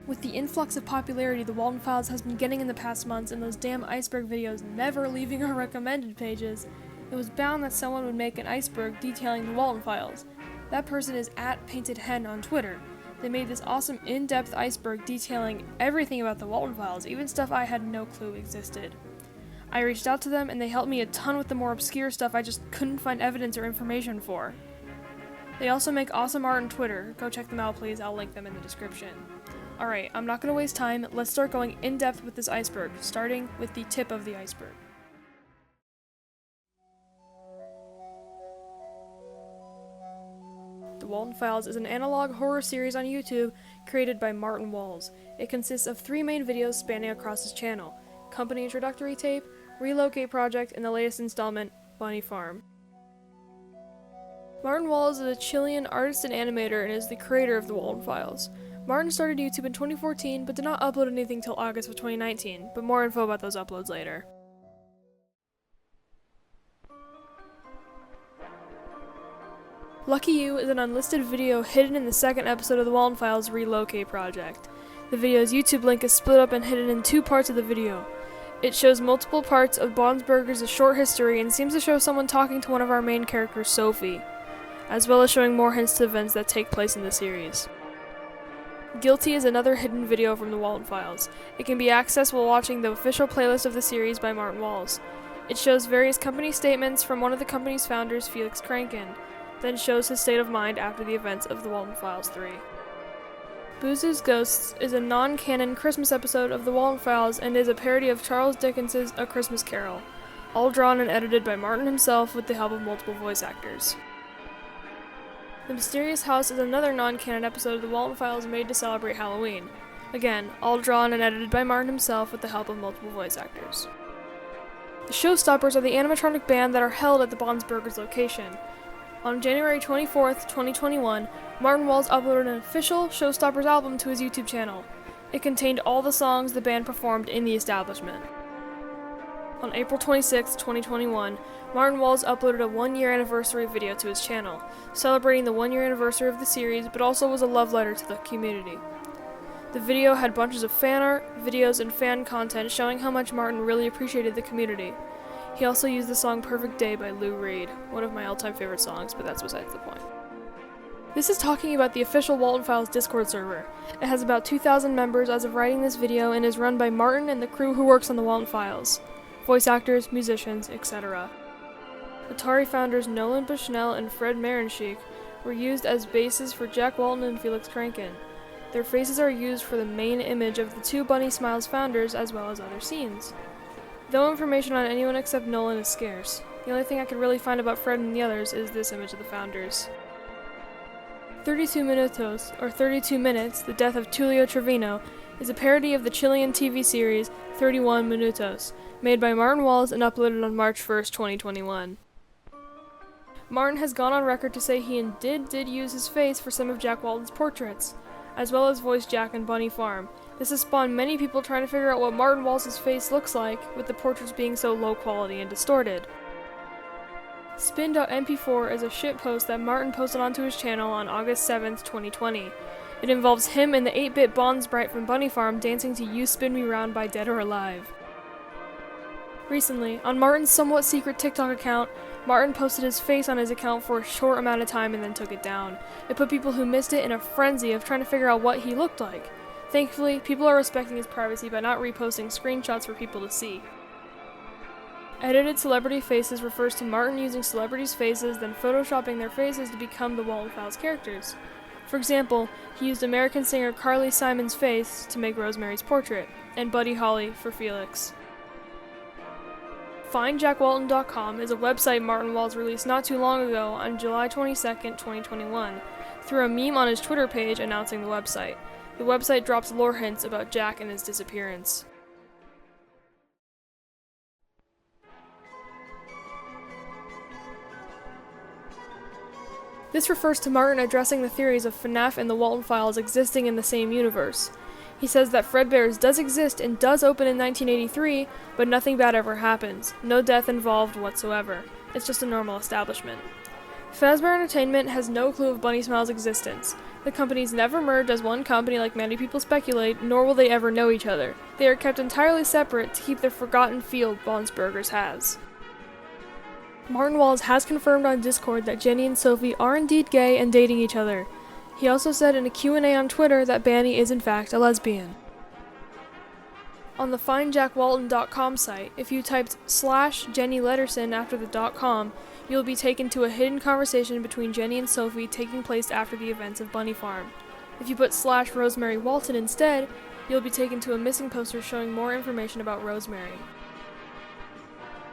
With the influx of popularity the Walten Files has been getting in the past months and those damn Iceberg videos never leaving our recommended pages, it was bound that someone would make an Iceberg detailing the Walten Files. That person is @PaintedHen on Twitter. They made this awesome in-depth Iceberg detailing everything about the Walten Files, even stuff I had no clue existed. I reached out to them and they helped me a ton with the more obscure stuff I just couldn't find evidence or information for. They also make awesome art on Twitter. Go check them out please, I'll link them in the description. Alright, I'm not going to waste time, let's start going in-depth with this iceberg, starting with the tip of the iceberg. The Walten Files is an analog horror series on YouTube created by Martin Walls. It consists of 3 main videos spanning across his channel: Company Introductory Tape, Relocate Project, and the latest installment, Bunnyfarm. Martin Walls is a Chilean artist and animator and is the creator of the Walten Files. Martin started YouTube in 2014, but did not upload anything till August of 2019, but more info about those uploads later. Lucky You is an unlisted video hidden in the second episode of the Walten Files Relocate Project. The video's YouTube link is split up and hidden in 2 parts of the video. It shows multiple parts of Bonsberger's short history and seems to show someone talking to one of our main characters, Sophie, as well as showing more hints to events that take place in the series. Guilty is another hidden video from the Walten Files. It can be accessed while watching the official playlist of the series by Martin Walls. It shows various company statements from one of the company's founders, Felix, then shows his state of mind after the events of the Walten Files 3. Boozoo's Ghosts is a non-canon Christmas episode of the Walten Files and is a parody of Charles Dickens's A Christmas Carol, all drawn and edited by Martin himself with the help of multiple voice actors. The Mysterious House is another non-canon episode of the Walten Files made to celebrate Halloween. Again, all drawn and edited by Martin himself with the help of multiple voice actors. The Showstoppers are the animatronic band that are held at the Bonsberger's location. On January 24th, 2021, Martin Walls uploaded an official Showstoppers album to his YouTube channel. It contained all the songs the band performed in the establishment. On April 26, 2021, Martin Walls uploaded a 1-year anniversary video to his channel, celebrating the 1-year anniversary of the series, but also was a love letter to the community. The video had bunches of fan art, videos, and fan content showing how much Martin really appreciated the community. He also used the song Perfect Day by Lou Reed, one of my all-time favorite songs, but that's besides the point. This is talking about the official Walten Files Discord server. It has about 2,000 members as of writing this video and is run by Martin and the crew who works on the Walten Files. Voice actors, musicians, etc. Atari founders Nolan Bushnell and Fred Marenchik were used as bases for Jack Walten and Felix. Their faces are used for the main image of the 2 Bunny Smiles founders as well as other scenes. Though information on anyone except Nolan is scarce, the only thing I could really find about Fred and the others is this image of the founders. 32 Minutos, or 32 Minutes, The Death of Tulio Trevino, is a parody of the Chilean TV series 31 Minutos, made by Martin Walls and uploaded on March 1st, 2021. Martin has gone on record to say he did use his face for some of Jack Walten's portraits, as well as voiced Jack in Bunnyfarm. This has spawned many people trying to figure out what Martin Walls' face looks like, with the portraits being so low quality and distorted. Spin.mp4 is a shitpost that Martin posted onto his channel on August 7th, 2020. It involves him and the 8-bit Bond sprite from Bunnyfarm dancing to You Spin Me Round by Dead or Alive. Recently, on Martin's somewhat secret TikTok account, Martin posted his face on his account for a short amount of time and then took it down. It put people who missed it in a frenzy of trying to figure out what he looked like. Thankfully, people are respecting his privacy by not reposting screenshots for people to see. Edited celebrity faces refers to Martin using celebrities' faces, then photoshopping their faces to become the Walten Files characters. For example, he used American singer Carly Simon's face to make Rosemary's portrait, and Buddy Holly for Felix. FindJackWalten.com is a website Martin Walls released not too long ago on July 22nd, 2021, through a meme on his Twitter page announcing the website. The website drops lore hints about Jack and his disappearance. This refers to Martin addressing the theories of FNAF and the Walten Files existing in the same universe. He says that Fredbear's does exist and does open in 1983, but nothing bad ever happens. No death involved whatsoever. It's just a normal establishment. Fazbear Entertainment has no clue of Bunny Smile's existence. The companies never merged as one company like many people speculate, nor will they ever know each other. They are kept entirely separate to keep the forgotten field Bob's Burgers has. Martin Walls has confirmed on Discord that Jenny and Sophie are indeed gay and dating each other. He also said in a Q&A on Twitter that Banny is in fact a lesbian. On the FindJackWalten.com site, if you typed /Jenny Letterson after the .com, you'll be taken to a hidden conversation between Jenny and Sophie taking place after the events of Bunnyfarm. If you put /Rosemary Walten instead, you'll be taken to a missing poster showing more information about Rosemary.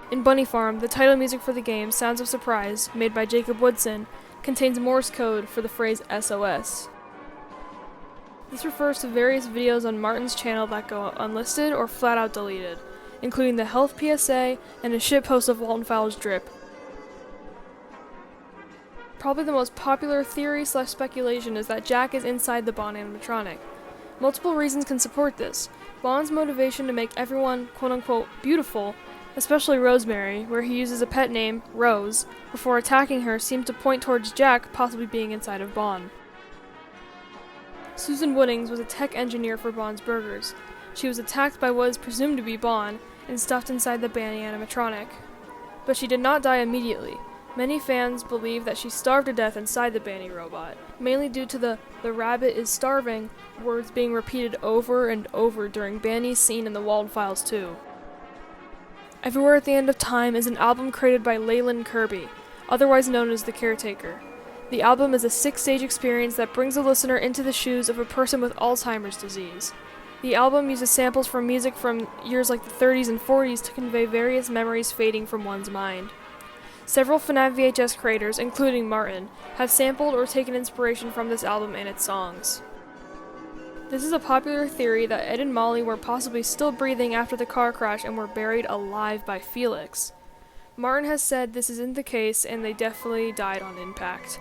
In Bunnyfarm, the title music for the game, Sounds of Surprise, made by Jacob Woodson, contains Morse code for the phrase SOS. This refers to various videos on Martin's channel that go unlisted or flat out deleted, including the health PSA and a shitpost of Walten Files drip. Probably the most popular theory/speculation is that Jack is inside the Bond animatronic. Multiple reasons can support this. Bond's motivation to make everyone quote-unquote beautiful, especially Rosemary, where he uses a pet name, Rose, before attacking her, seemed to point towards Jack possibly being inside of Bond. Susan Woodings was a tech engineer for Bond's Burgers. She was attacked by what is presumed to be Bond and stuffed inside the Banny animatronic. But she did not die immediately. Many fans believe that she starved to death inside the Banny robot, mainly due to the rabbit is starving words being repeated over and over during Banny's scene in the Walten Files 2. Everywhere at the End of Time is an album created by Leyland Kirby, otherwise known as The Caretaker. The album is a 6-stage experience that brings the listener into the shoes of a person with Alzheimer's disease. The album uses samples from music from years like the 30s and 40s to convey various memories fading from one's mind. Several FNAF VHS creators, including Martin, have sampled or taken inspiration from this album and its songs. This is a popular theory that Ed and Molly were possibly still breathing after the car crash and were buried alive by Felix. Martin has said this isn't the case and they definitely died on impact.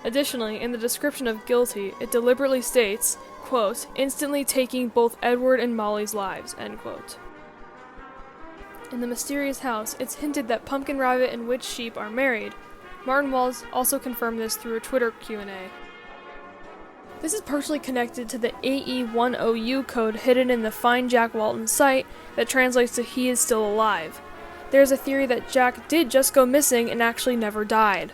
Additionally, in the description of Guilty, it deliberately states, quote, instantly taking both Edward and Molly's lives, end quote. In the mysterious house, it's hinted that Pumpkin Rabbit and Witch Sheep are married. Martin Walls also confirmed this through a Twitter Q&A. This is partially connected to the AE10U code hidden in the Find Jack Walten site that translates to He is still alive. There's a theory that Jack did just go missing and actually never died.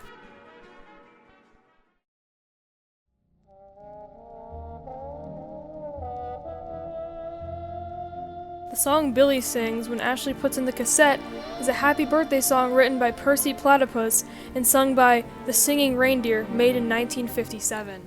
The song Billy sings when Ashley puts in the cassette is a happy birthday song written by Percy Platypus and sung by The Singing Reindeer, made in 1957.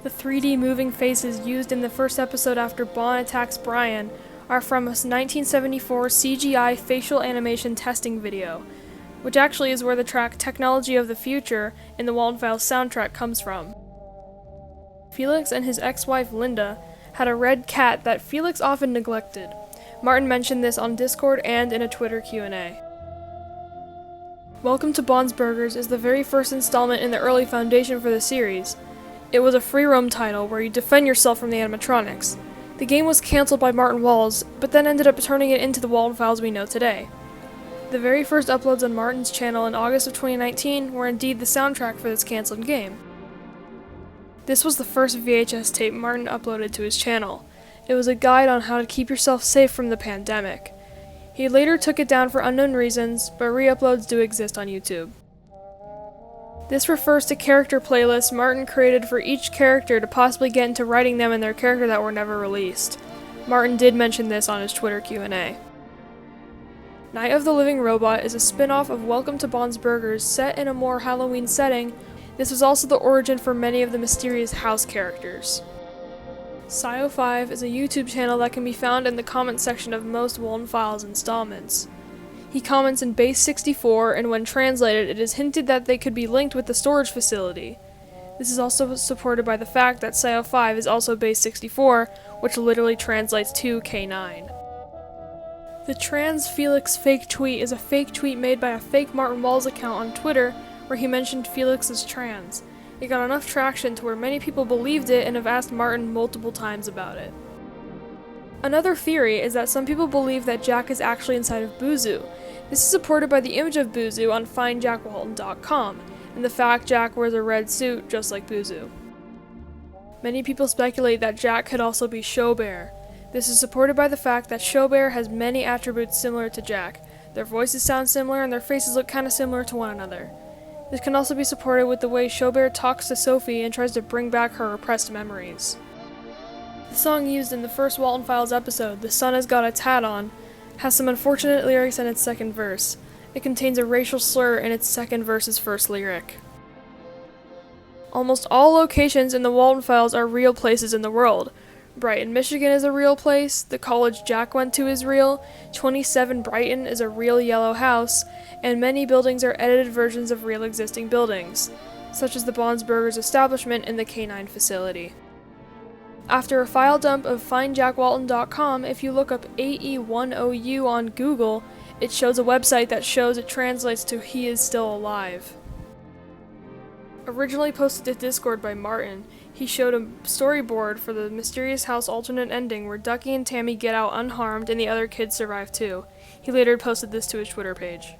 The 3D moving faces used in the first episode after Bond attacks Brian are from a 1974 CGI facial animation testing video, which actually is where the track Technology of the Future in the Walten Files soundtrack comes from. Felix and his ex-wife Linda had a red cat that Felix often neglected. Martin mentioned this on Discord and in a Twitter Q&A. Welcome to Bob's Burgers is the very first installment in the early foundation for the series. It was a free roam title where you defend yourself from the animatronics. The game was cancelled by Martin Walls, but then ended up turning it into the Walten Files we know today. The very first uploads on Martin's channel in August of 2019 were indeed the soundtrack for this cancelled game. This was the first VHS tape Martin uploaded to his channel. It was a guide on how to keep yourself safe from the pandemic. He later took it down for unknown reasons, but re-uploads do exist on YouTube. This refers to character playlists Martin created for each character to possibly get into writing them in their character that were never released. Martin did mention this on his Twitter Q&A. Night of the Living Robot is a spin-off of Welcome to Bob's Burgers set in a more Halloween setting. This was also the origin for many of the mysterious house characters. Sio5 is a YouTube channel that can be found in the comments section of most Walten Files installments. He comments in base 64, and when translated, it is hinted that they could be linked with the storage facility. This is also supported by the fact that Sio5 is also base 64, which literally translates to K9. The trans Felix fake tweet is a fake tweet made by a fake Martin Walls account on Twitter where he mentioned Felix as trans. It got enough traction to where many people believed it and have asked Martin multiple times about it. Another theory is that some people believe that Jack is actually inside of Boozoo. This is supported by the image of Boozoo on FindJackWalten.com, and the fact Jack wears a red suit just like Boozoo. Many people speculate that Jack could also be Showbear. This is supported by the fact that Showbear has many attributes similar to Jack. Their voices sound similar and their faces look kinda similar to one another. This can also be supported with the way Showbear talks to Sophie and tries to bring back her repressed memories. The song used in the first Walten Files episode, "The Sun Has Got Its Hat On," has some unfortunate lyrics in its second verse. It contains a racial slur in its second verse's first lyric. Almost all locations in the Walten Files are real places in the world. Brighton, Michigan is a real place, the college Jack went to is real, 27 Brighton is a real yellow house, and many buildings are edited versions of real existing buildings, such as the Bonsberger's establishment in the K9 facility. After a file dump of FindJackWalten.com, if you look up AE10U on Google, it shows a website that shows it translates to "He is still alive." Originally posted to Discord by Martin, he showed a storyboard for the Mysterious House alternate ending where Ducky and Tammy get out unharmed and the other kids survive too. He later posted this to his Twitter page.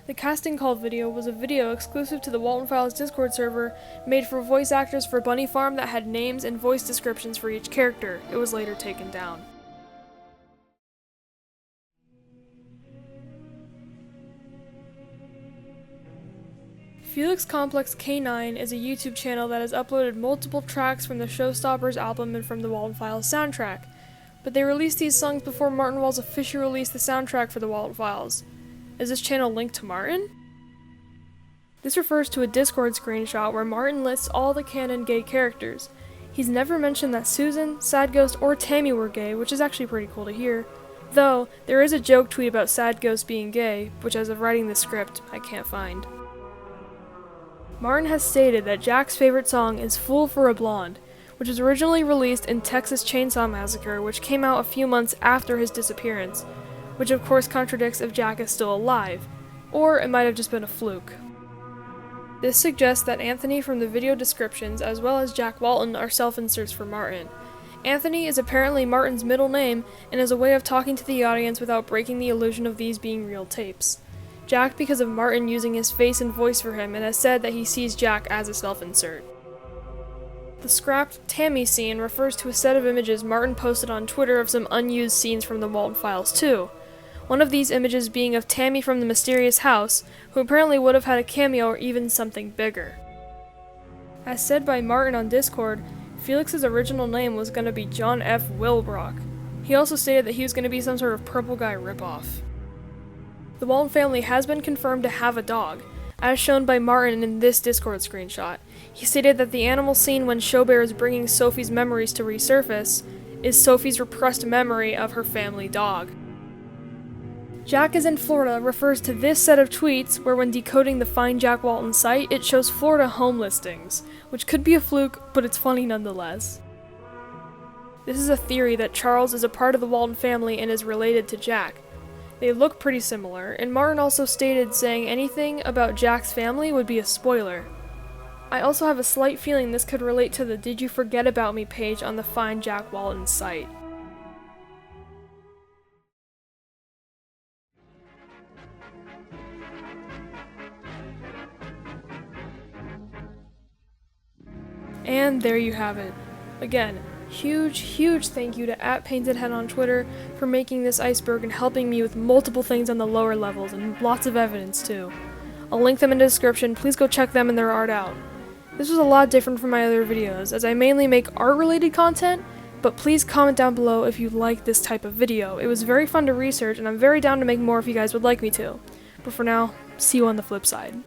The casting call video was a video exclusive to the Walten Files Discord server made for voice actors for Bunnyfarm that had names and voice descriptions for each character. It was later taken down. FelixComplex K9 is a YouTube channel that has uploaded multiple tracks from the Showstoppers album and from the Walten Files soundtrack, but they released these songs before Martin Walls officially released the soundtrack for the Walten Files. Is this channel linked to Martin? This refers to a Discord screenshot where Martin lists all the canon gay characters. He's never mentioned that Susan, Sad Ghost, or Tammy were gay, which is actually pretty cool to hear. Though, there is a joke tweet about Sad Ghost being gay, which as of writing the script, I can't find. Martin has stated that Jack's favorite song is "Fool for a Blonde," which was originally released in Texas Chainsaw Massacre, which came out a few months after his disappearance, which of course contradicts if Jack is still alive, or it might have just been a fluke. This suggests that Anthony from the video descriptions as well as Jack Walten are self-inserts for Martin. Anthony is apparently Martin's middle name and is a way of talking to the audience without breaking the illusion of these being real tapes. Jack because of Martin using his face and voice for him and has said that he sees Jack as a self-insert. The scrapped Tammy scene refers to a set of images Martin posted on Twitter of some unused scenes from the Walten Files too. One of these images being of Tammy from the Mysterious House, who apparently would have had a cameo or even something bigger. As said by Martin on Discord, Felix's original name was going to be John F. Willbrock. He also stated that he was going to be some sort of purple guy ripoff. The Walten family has been confirmed to have a dog, as shown by Martin in this Discord screenshot. He stated that the animal seen when Showbear is bringing Sophie's memories to resurface is Sophie's repressed memory of her family dog. Jack is in Florida refers to this set of tweets where when decoding the Find Jack Walten site, it shows Florida home listings, which could be a fluke, but it's funny nonetheless. This is a theory that Charles is a part of the Walten family and is related to Jack. They look pretty similar, and Martin also stated saying anything about Jack's family would be a spoiler. I also have a slight feeling this could relate to the Did You Forget About Me page on the Find Jack Walten site. And there you have it. Again, huge thank you to @PaintedHead on Twitter for making this iceberg and helping me with multiple things on the lower levels and lots of evidence too. I'll link them in the description, please go check them and their art out. This was a lot different from my other videos, as I mainly make art-related content, but please comment down below if you like this type of video. It was very fun to research, and I'm very down to make more if you guys would like me to. But for now, see you on the flip side.